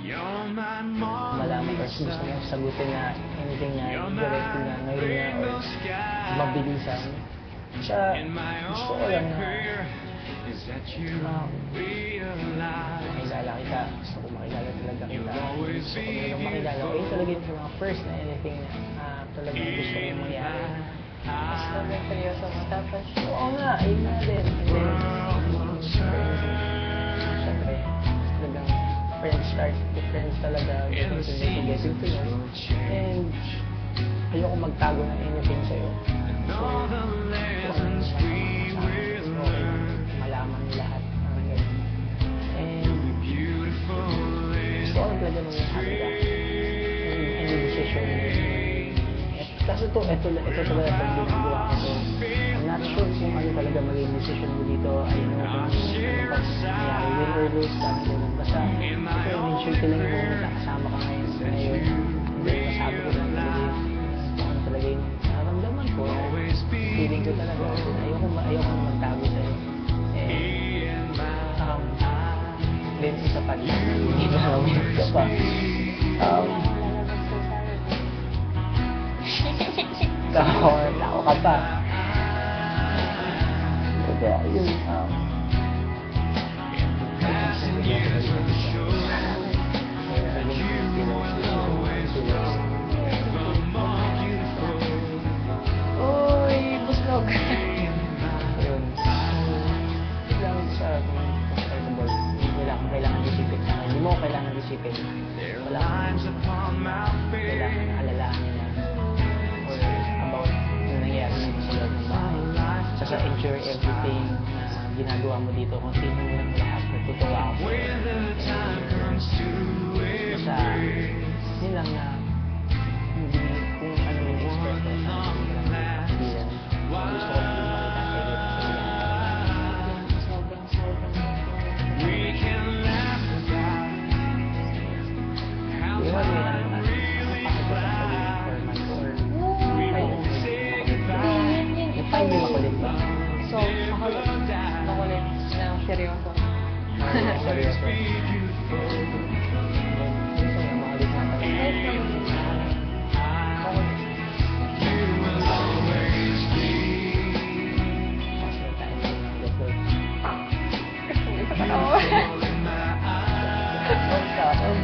malaman or gusto mong sagutin na anything na directly na ngayon na or mabilisan. Sa gusto ko lang na makilala kita. Gusto ko makilala talaga kita. Gusto ko talagang makilala ko. Yun talaga yung mga first na anything na talagang gusto ko yung mangyari. Mas sobrang seryoso mo. Tapos, Oo nga, ayun na din. And then, syempre, talagang friends start to friends talaga. Getting to know. And ayoko magtago ng anything sa'yo. So, malaman mo lahat. And gusto ko talaga nung happy ka. Any decision. Kasi ito talaga pag ginagawa ko to. I'm not sure kung ano talaga maging decision mo dito. I know kung ano pag nangyari, win or lose, kami ganun. Basta, ito i-ensure ko lang yung nakasama ka ngayon. Hindi, masabi ko lang talaga ano talaga yung nararamdaman ko. Feeling ko talaga. Ayoko na magtago sa'yo. Then, isa pa rin. Isa pa. Tao ka pa. Kaya, yun, uy, buslog. Ayun. Lang sa comfortable. Kailangan disipin. Hindi mo kailangan disipin. Wala kailangan alalahanin na or about yung nangyari dito sa loob ng bahay. Saka ensure everything na ginagawa mo dito. Kung sino yung lahat, natutuwa ako sa yun lang na hindi kung ano yung express ko sa hindi lang gusto ko makita Sobrang. Ay, hindi makulit ba? So, makulit na seryoso. Seryoso. Makulit na talaga.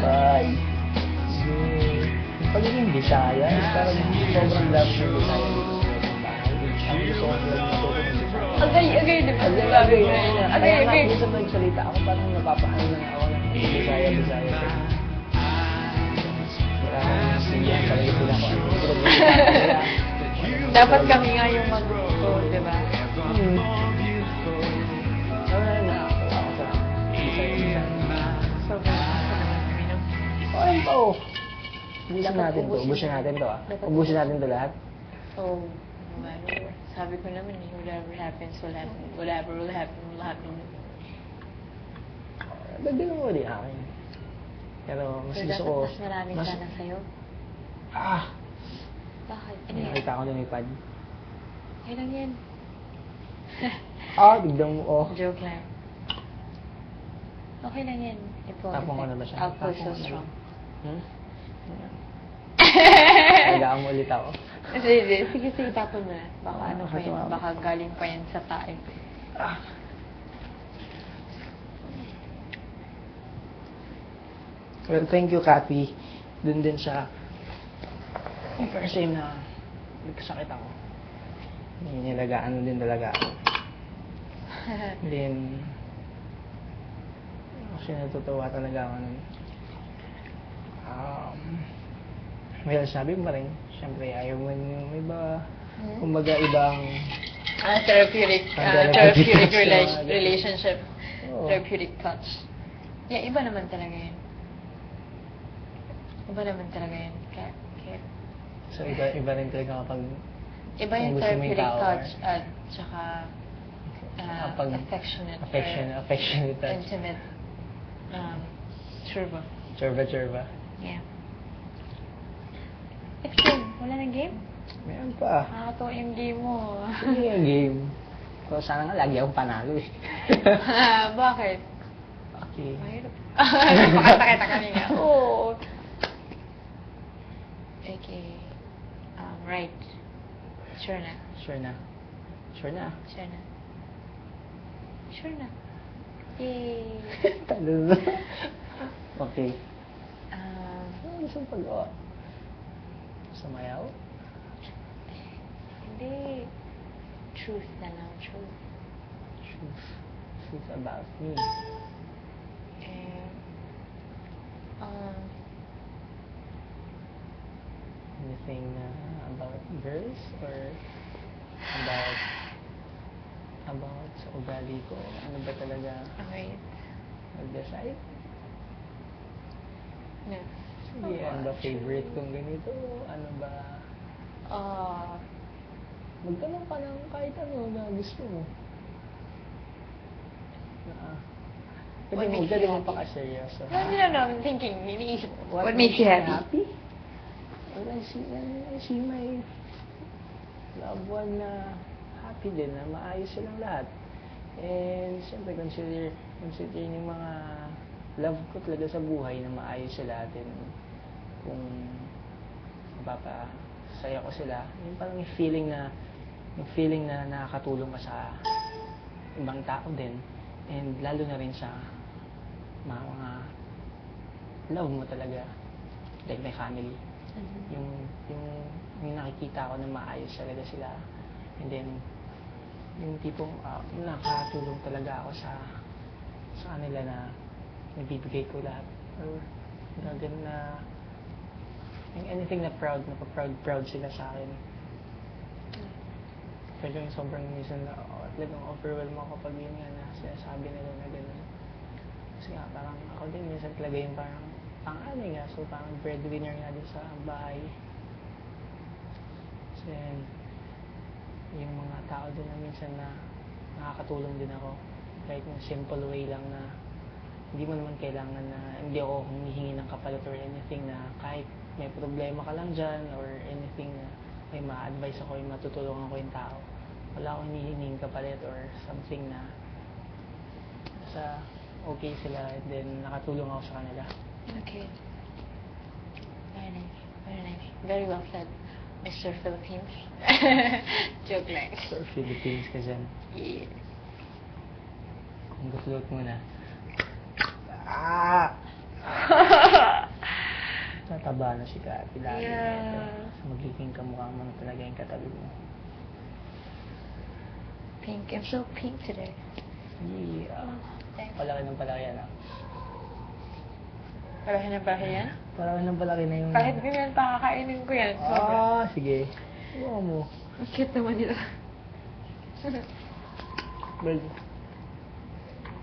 Bye. Pagiging Bisaya, parang sobrang love ng Bisaya dito sa mga bahay. Ang gusto ko lang natuto ng Bisaya. Agay, di ba? Agay. Gusto magsalita ako, parang napapaano na ako ng Bisaya. Kaya siya talaga sila ko. Dapat kami nga yung mag-go, di ba? Nakakuha ako sa Bisaya. Sobrang naman kami ng... Ayun pa oh. Ubusin natin to. Ubusin natin to lahat. So, no matter, sabi ko naman eh, whatever happens will happen. Whatever will happen will happen. Dagdagan mo ulit akin. Pero mas gusto ko... Mas maraming sana sa'yo. Bakit? Ano yan? Nakita ko lumipad. Okay lang yan. Biglang mo, Joke lang. Okay lang yan. Tapong ko na ba siya? I'll feel so strong. Nagaang mo ulit ako. Sige, tapon mo na. Baka ano pa yan. Baka galing pa yan sa tae. Well, thank you, Kathy. Dun din sa yung first time na nagkasakit ako. Nilagaan din talaga ako. Then, kasi natutuwa talaga ako nun. Well, sabi mo rin, siyempre ayaw mo yung iba, kumbaga ibang... Therapeutic relationship. Oh. Therapeutic touch. Yeah, iba naman talaga yun. Kaya So, iba rin talaga kapag... iba yung gusto mo yung therapeutic tao, touch or- at saka affectionate touch. intimate. Sure ba? Churba. Yeah. Explain, wala nang game? Meron pa. Nakakatawa yung game mo. Sige yung game. So, sana nga lagi akong panalo eh. Bakit? Okay. Mahirap. Pakita kita kanina. Oo. Okay. Right. Sure na. Sure na. Sure na. Sure na. Sure na. Yay! Talo na. Okay. Um, Ano gusto mong pagawa? Sumayaw? Hindi. Truth na lang. Truth. Truth. Truth about me. And, Anything about girls or about sa ugali ko? Ano ba talaga okay. mag-decide? No. Sige, ano ba favorite kong ganito? Ano ba? Magtanong ka ng kahit ano na gusto mo. What Pwede makes mo, you mo happy? paka-seryoso. No, I'm thinking, iniisip. What makes you happy? Well, I see my loved one na happy din, na maayos silang lahat. And siyempre, consider yung mga love ko talaga sa buhay na maayos sila atin. Kung mapapasaya ko sila, yung parang yung feeling na nakakatulong ka sa ibang tao din. And lalo na rin sa mga love mo talaga, like my family. Yung nakikita ko na maayos talaga sila. And then, yung tipong nakatulong talaga ako sa kanila na nagbibigay ko lahat. Or ganun na yung anything na proud sila sa akin. Pero yung sobrang minsan na talagang overwhelm ako kapag yun nga na sinasabi nila na gano'n. Kasi nga parang ako din minsan talaga yung parang pang-anay nga, so parang breadwinner nga din sa bahay. So yan, yung mga tao din na minsan na nakakatulong din ako kahit yung simple way lang na hindi mo naman kailangan na hindi ako humihingi ng kapalit or anything, na kahit may problema ka lang dyan or anything na may ma-advise ako, yung matutulungan ko yung tao, wala akong hinihinging kapalit or something na sa okay sila and then nakatulong ako sa kanila. Okay. Very nice. Very nice. Very well said, Mr. Philippines. Joke lang. Sir Philippines ka dyan. Yeah. Kung gufloat muna. Tataba na si Kati lagi. Yeah. Magiging kamukha mo na talaga yung katabi mo. Pink. I'm so pink today. Yeah. Thanks. Palaki ng palaki yan ah. Palaki na palaki yan? Palaki ng palaki na yung... Kahit ganyan, pakakainin ko yan. Sige. Huwag mo. Ang cute naman nila. Well,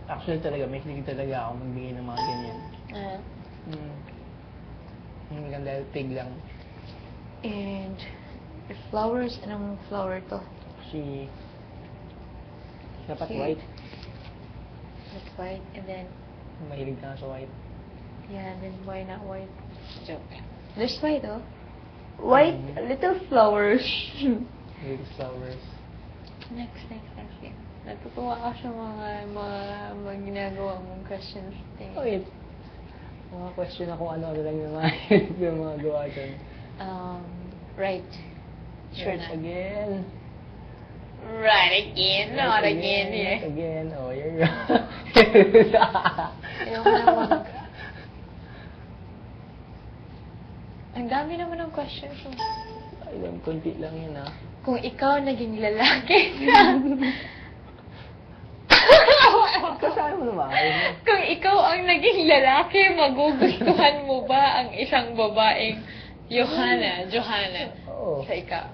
actually talaga, may kilig talaga ako magbigay ng mga ganyan. Hindi lang dahil pig lang. And the flowers, anong flower to? Dapat Okay. white. That's white, and then, Mahilig ka nga sa white. yeah, and then why not white? Joke. There's white, oh. White, little flowers. With flowers. Next. Natutuwa ka sa mga ginagawa mong questions thing. Wait. Mga question na kung ano-ano lang yung mga gawa dyan. Right. Sure Yes, na. again. Right again. Not Yes, again, yes, yeah. again. Oh, you're right. Ayoko naman. Ang dami naman ng questions. Ay, lang, konti lang yun ah. Kung ikaw naging lalaki Kasama mo naman. Kung ikaw ang naging lalaki, magugustuhan mo ba ang isang babaeng Johanna Oo. sa ikaw?